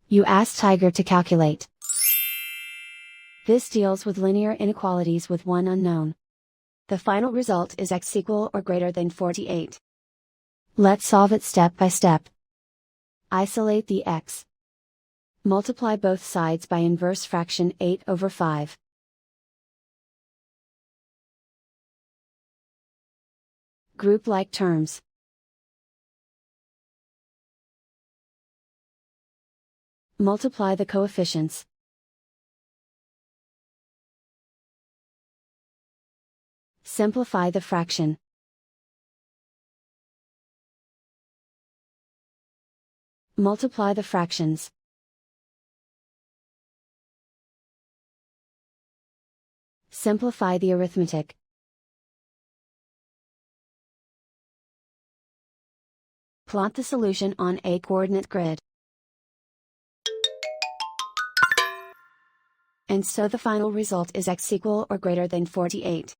You ask Tiger to calculate. This deals with linear inequalities with one unknown. The final result is x equal or greater than 48. Let's solve it step by step. Isolate the x. Multiply both sides by inverse fraction 8/5. Group like terms. Multiply the coefficients. Simplify the fraction. Multiply the fractions. Simplify the arithmetic. Plot the solution on a coordinate grid. And so the final result is x equal or greater than 48.